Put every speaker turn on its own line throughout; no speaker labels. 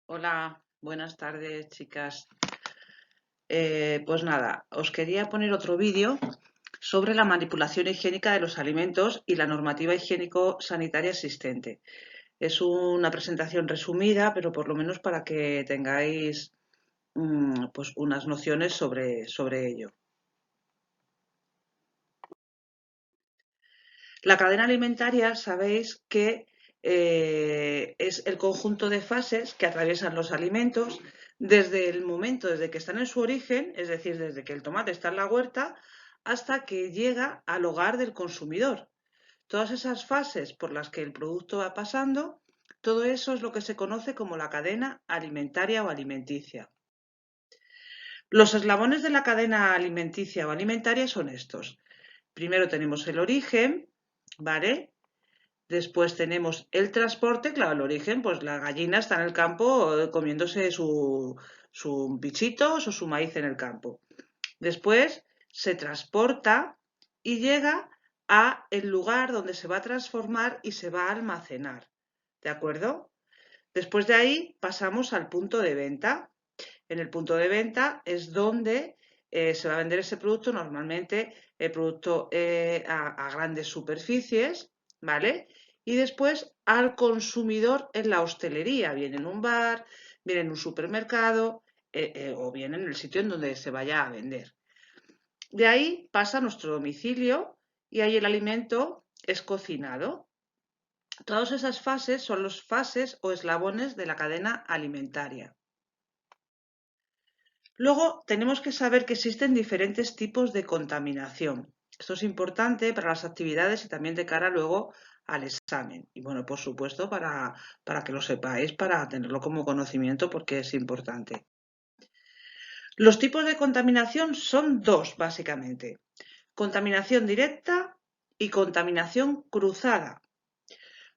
Hola, buenas tardes, chicas. Pues nada, os quería poner otro vídeo sobre la manipulación higiénica de los alimentos y la normativa higiénico-sanitaria existente. Es una presentación resumida, pero por lo menos para que tengáis pues unas nociones sobre ello. La cadena alimentaria, sabéis que es el conjunto de fases que atraviesan los alimentos desde el momento, desde que están en su origen, es decir, desde que el tomate está en la huerta, hasta que llega al hogar del consumidor. Todas esas fases por las que el producto va pasando, todo eso es lo que se conoce como la cadena alimentaria o alimenticia. Los eslabones de la cadena alimenticia o alimentaria son estos. Primero tenemos el origen, ¿vale? Después tenemos el transporte, claro, el origen, pues la gallina está en el campo comiéndose su bichitos o su maíz en el campo. Después se transporta y llega a el lugar donde se va a transformar y se va a almacenar. ¿De acuerdo? Después de ahí pasamos al punto de venta. En el punto de venta es donde se va a vender ese producto, normalmente el producto a grandes superficies, ¿vale? Y después al consumidor en la hostelería, bien en un bar, bien en un supermercado o bien en el sitio en donde se vaya a vender. De ahí pasa a nuestro domicilio y ahí el alimento es cocinado. Todas esas fases son las fases o eslabones de la cadena alimentaria. Luego tenemos que saber que existen diferentes tipos de contaminación. Esto es importante para las actividades y también de cara luego al examen. Y bueno, por supuesto, para que lo sepáis, para tenerlo como conocimiento porque es importante. Los tipos de contaminación son dos, básicamente. Contaminación directa y contaminación cruzada.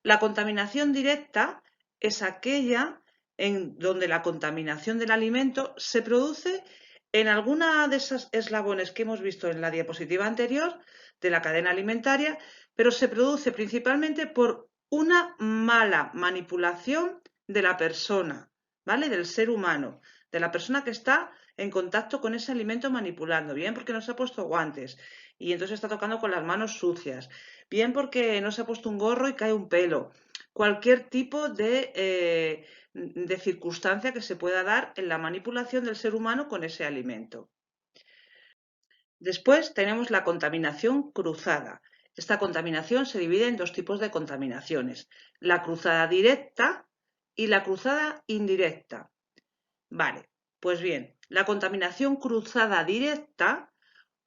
La contaminación directa es aquella en donde la contaminación del alimento se produce en alguna de esos eslabones que hemos visto en la diapositiva anterior de la cadena alimentaria, pero se produce principalmente por una mala manipulación de la persona, ¿vale? Del ser humano, de la persona que está en contacto con ese alimento manipulando, bien porque no se ha puesto guantes y entonces está tocando con las manos sucias, bien porque no se ha puesto un gorro y cae un pelo, cualquier tipo de circunstancia que se pueda dar en la manipulación del ser humano con ese alimento. Después tenemos la contaminación cruzada. Esta contaminación se divide en dos tipos de contaminaciones, la cruzada directa y la cruzada indirecta. Vale, pues bien, la contaminación cruzada directa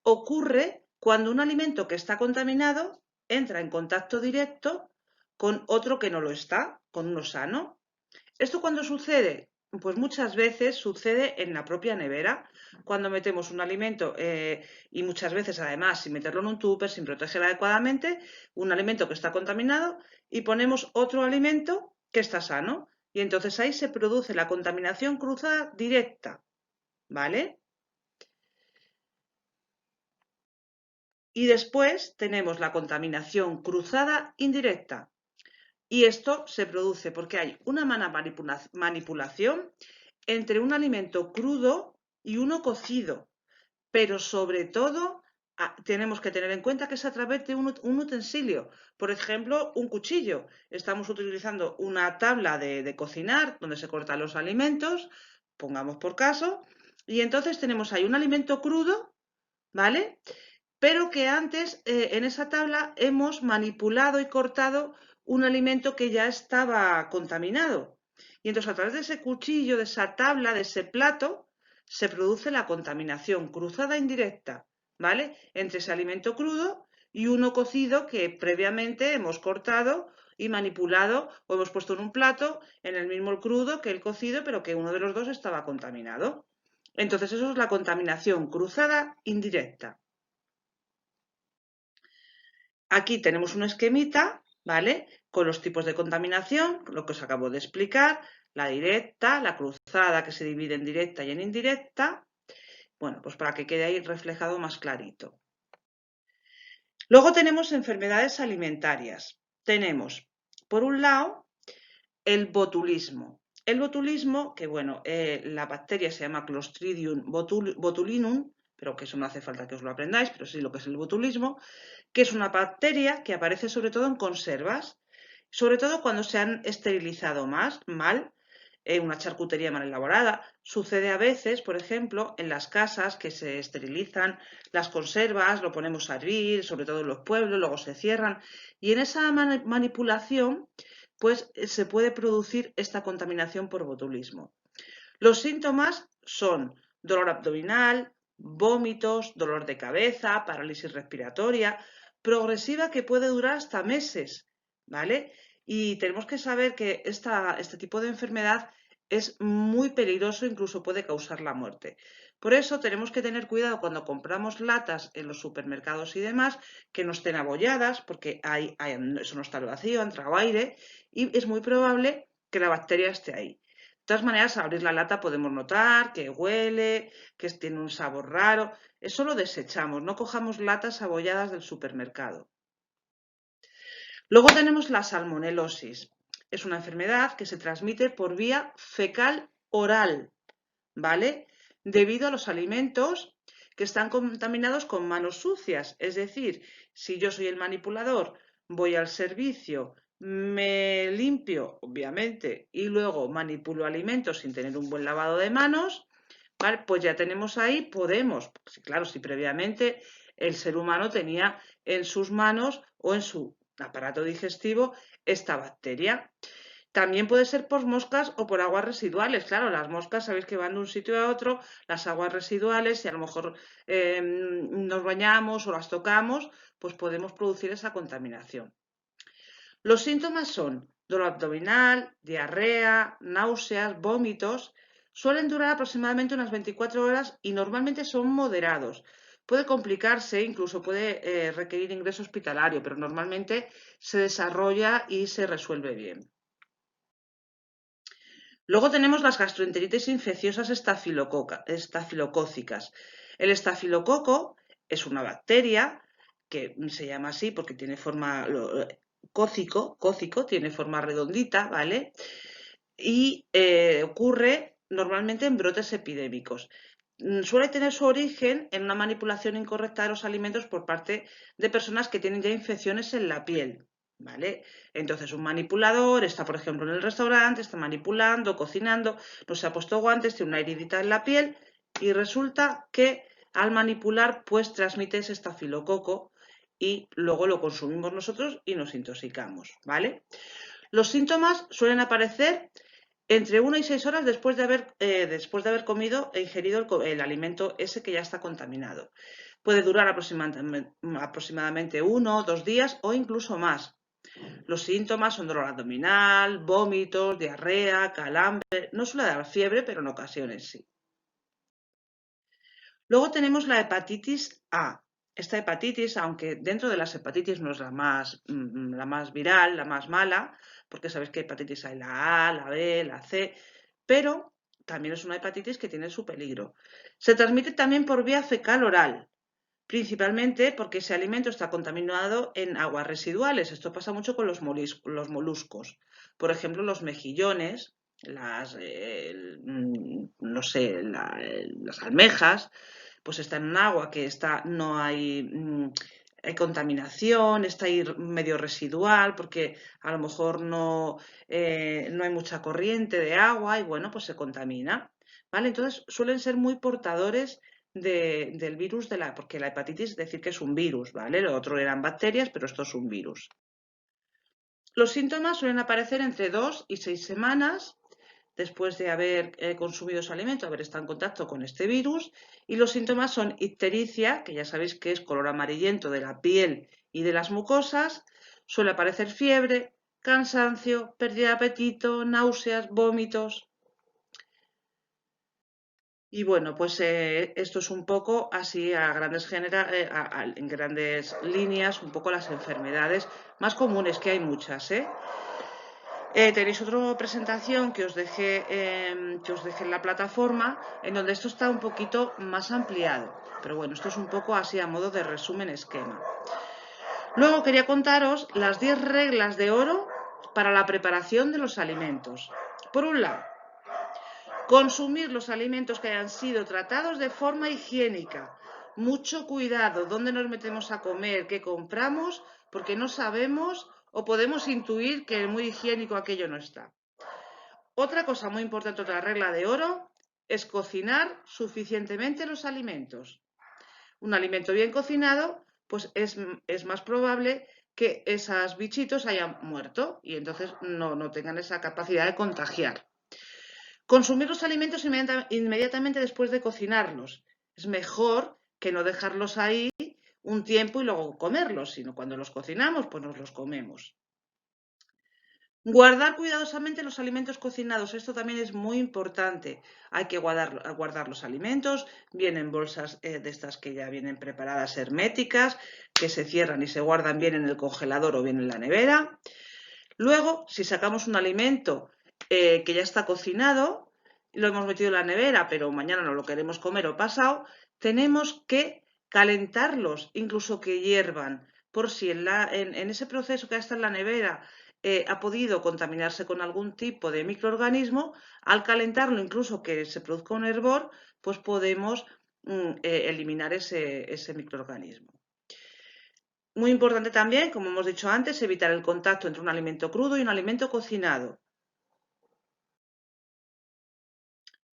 ocurre cuando un alimento que está contaminado entra en contacto directo con otro que no lo está, con uno sano. ¿Esto cuándo sucede? Pues muchas veces sucede en la propia nevera, cuando metemos un alimento y muchas veces además sin meterlo en un tupper, sin proteger adecuadamente, un alimento que está contaminado y ponemos otro alimento que está sano. Y entonces ahí se produce la contaminación cruzada directa, ¿vale? Y después tenemos la contaminación cruzada indirecta. Y esto se produce porque hay una mala manipulación entre un alimento crudo y uno cocido. Pero sobre todo tenemos que tener en cuenta que es a través de un utensilio. Por ejemplo, un cuchillo. Estamos utilizando una tabla de cocinar donde se cortan los alimentos, pongamos por caso, y entonces tenemos ahí un alimento crudo, ¿vale? Pero que antes en esa tabla hemos manipulado y cortado un alimento que ya estaba contaminado. Y entonces a través de ese cuchillo, de esa tabla, de ese plato, se produce la contaminación cruzada indirecta, ¿vale? Entre ese alimento crudo y uno cocido que previamente hemos cortado y manipulado o hemos puesto en un plato en el mismo el crudo que el cocido, pero que uno de los dos estaba contaminado. Entonces eso es la contaminación cruzada indirecta. Aquí tenemos un esquemita, ¿vale? Con los tipos de contaminación, lo que os acabo de explicar, la directa, la cruzada que se divide en directa y en indirecta. Bueno, pues para que quede ahí reflejado más clarito. Luego tenemos enfermedades alimentarias. Tenemos, por un lado, el botulismo. El botulismo, que bueno, la bacteria se llama Clostridium botulinum, pero que eso no hace falta que os lo aprendáis, pero sí lo que es el botulismo, que es una bacteria que aparece sobre todo en conservas, sobre todo cuando se han esterilizado mal, una charcutería mal elaborada. Sucede a veces, por ejemplo, en las casas que se esterilizan las conservas, lo ponemos a hervir, sobre todo en los pueblos, luego se cierran, y en esa manipulación pues se puede producir esta contaminación por botulismo. Los síntomas son dolor abdominal, vómitos, dolor de cabeza, parálisis respiratoria, progresiva que puede durar hasta meses, ¿vale? Y tenemos que saber que este tipo de enfermedad es muy peligroso, incluso puede causar la muerte. Por eso tenemos que tener cuidado cuando compramos latas en los supermercados y demás, que no estén abolladas, porque eso no está al vacío, ha entrado aire, y es muy probable que la bacteria esté ahí. De todas maneras, al abrir la lata podemos notar que huele, que tiene un sabor raro. Eso lo desechamos, no cojamos latas abolladas del supermercado. Luego tenemos la salmonelosis. Es una enfermedad que se transmite por vía fecal oral, ¿vale? Debido a los alimentos que están contaminados con manos sucias. Es decir, si yo soy el manipulador, voy al servicio, me limpio, obviamente, y luego manipulo alimentos sin tener un buen lavado de manos, ¿vale? Pues ya tenemos ahí, podemos, claro, si previamente el ser humano tenía en sus manos o en su aparato digestivo esta bacteria. También puede ser por moscas o por aguas residuales. Claro, las moscas sabéis que van de un sitio a otro, las aguas residuales, si a lo mejor nos bañamos o las tocamos, pues podemos producir esa contaminación. Los síntomas son dolor abdominal, diarrea, náuseas, vómitos. Suelen durar aproximadamente unas 24 horas y normalmente son moderados. Puede complicarse, incluso puede requerir ingreso hospitalario, pero normalmente se desarrolla y se resuelve bien. Luego tenemos las gastroenteritis infecciosas estafilocócicas. El estafilococo es una bacteria que se llama así porque tiene forma cócico, tiene forma redondita, ¿vale? Y ocurre normalmente en brotes epidémicos. Suele tener su origen en una manipulación incorrecta de los alimentos por parte de personas que tienen ya infecciones en la piel, ¿vale? Entonces un manipulador está, por ejemplo, en el restaurante, está manipulando, cocinando, no se ha puesto guantes, tiene una heridita en la piel y resulta que al manipular pues transmite ese estafilococo y luego lo consumimos nosotros y nos intoxicamos, ¿vale? Los síntomas suelen aparecer entre 1 y 6 horas después de haber comido e ingerido el alimento ese que ya está contaminado. Puede durar aproximadamente 1 o 2 días o incluso más. Los síntomas son dolor abdominal, vómitos, diarrea, calambre. No suele dar fiebre, pero en ocasiones sí. Luego tenemos la hepatitis A. Esta hepatitis, aunque dentro de las hepatitis no es la más viral, la más mala, porque sabéis que hepatitis hay la A, la B, la C, pero también es una hepatitis que tiene su peligro. Se transmite también por vía fecal oral, principalmente porque ese alimento está contaminado en aguas residuales. Esto pasa mucho con los moluscos. Por ejemplo, los mejillones, no sé, las almejas, pues está en un agua que no hay contaminación, está ahí medio residual, porque a lo mejor no hay mucha corriente de agua y bueno, pues se contamina, ¿vale? Entonces suelen ser muy portadores del virus porque la hepatitis es decir que es un virus, ¿vale? Lo otro eran bacterias, pero esto es un virus. Los síntomas suelen aparecer entre 2 y 6 semanas después de haber consumido su alimento, haber estado en contacto con este virus, y los síntomas son ictericia, que ya sabéis que es color amarillento de la piel y de las mucosas, suele aparecer fiebre, cansancio, pérdida de apetito, náuseas, vómitos. Y bueno, pues esto es un poco así en grandes líneas, un poco las enfermedades más comunes, que hay muchas, ¿eh? Tenéis otra presentación que os dejé en la plataforma, en donde esto está un poquito más ampliado. Pero bueno, esto es un poco así a modo de resumen esquema. Luego quería contaros las 10 reglas de oro para la preparación de los alimentos. Por un lado, Consumir los alimentos que hayan sido tratados de forma higiénica. Mucho cuidado dónde nos metemos a comer, qué compramos, porque no sabemos o podemos intuir que muy higiénico aquello no está. Otra cosa muy importante, otra regla de oro, es cocinar suficientemente los alimentos. Un alimento bien cocinado, pues es más probable que esos bichitos hayan muerto y entonces no tengan esa capacidad de contagiar. Consumir los alimentos inmediatamente después de cocinarlos. Es mejor que no dejarlos ahí un tiempo y luego comerlos, sino cuando los cocinamos, pues nos los comemos. Guardar cuidadosamente los alimentos cocinados, esto también es muy importante. Hay que guardar los alimentos, vienen bolsas de estas que ya vienen preparadas herméticas, que se cierran y se guardan bien en el congelador o bien en la nevera. Luego, si sacamos un alimento que ya está cocinado, lo hemos metido en la nevera, pero mañana no lo queremos comer o pasado, tenemos que calentarlos, incluso que hiervan, por si en ese proceso que está en la nevera ha podido contaminarse con algún tipo de microorganismo, al calentarlo, incluso que se produzca un hervor, pues podemos eliminar ese microorganismo. Muy importante también, como hemos dicho antes, evitar el contacto entre un alimento crudo y un alimento cocinado.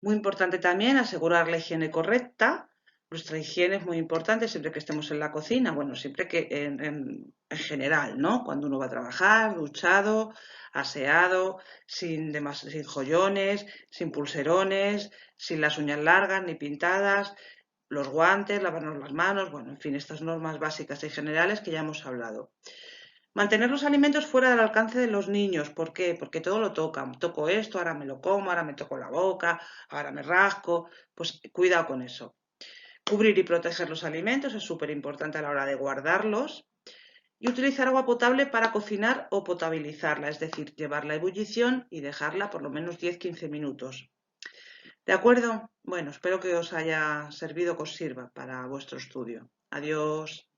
Muy importante también asegurar la higiene correcta. Nuestra higiene es muy importante siempre que estemos en la cocina, bueno, siempre que en general, ¿no? Cuando uno va a trabajar, duchado, aseado, sin jollones, sin pulserones, sin las uñas largas ni pintadas, los guantes, lavarnos las manos, bueno, en fin, estas normas básicas y generales que ya hemos hablado. Mantener los alimentos fuera del alcance de los niños. ¿Por qué? Porque todo lo tocan. Toco esto, ahora me lo como, ahora me toco la boca, ahora me rasco. Pues cuidado con eso. Cubrir y proteger los alimentos es súper importante a la hora de guardarlos. Y utilizar agua potable para cocinar o potabilizarla, es decir, llevarla a ebullición y dejarla por lo menos 10-15 minutos. ¿De acuerdo? Bueno, espero que os haya servido, que os sirva para vuestro estudio. Adiós.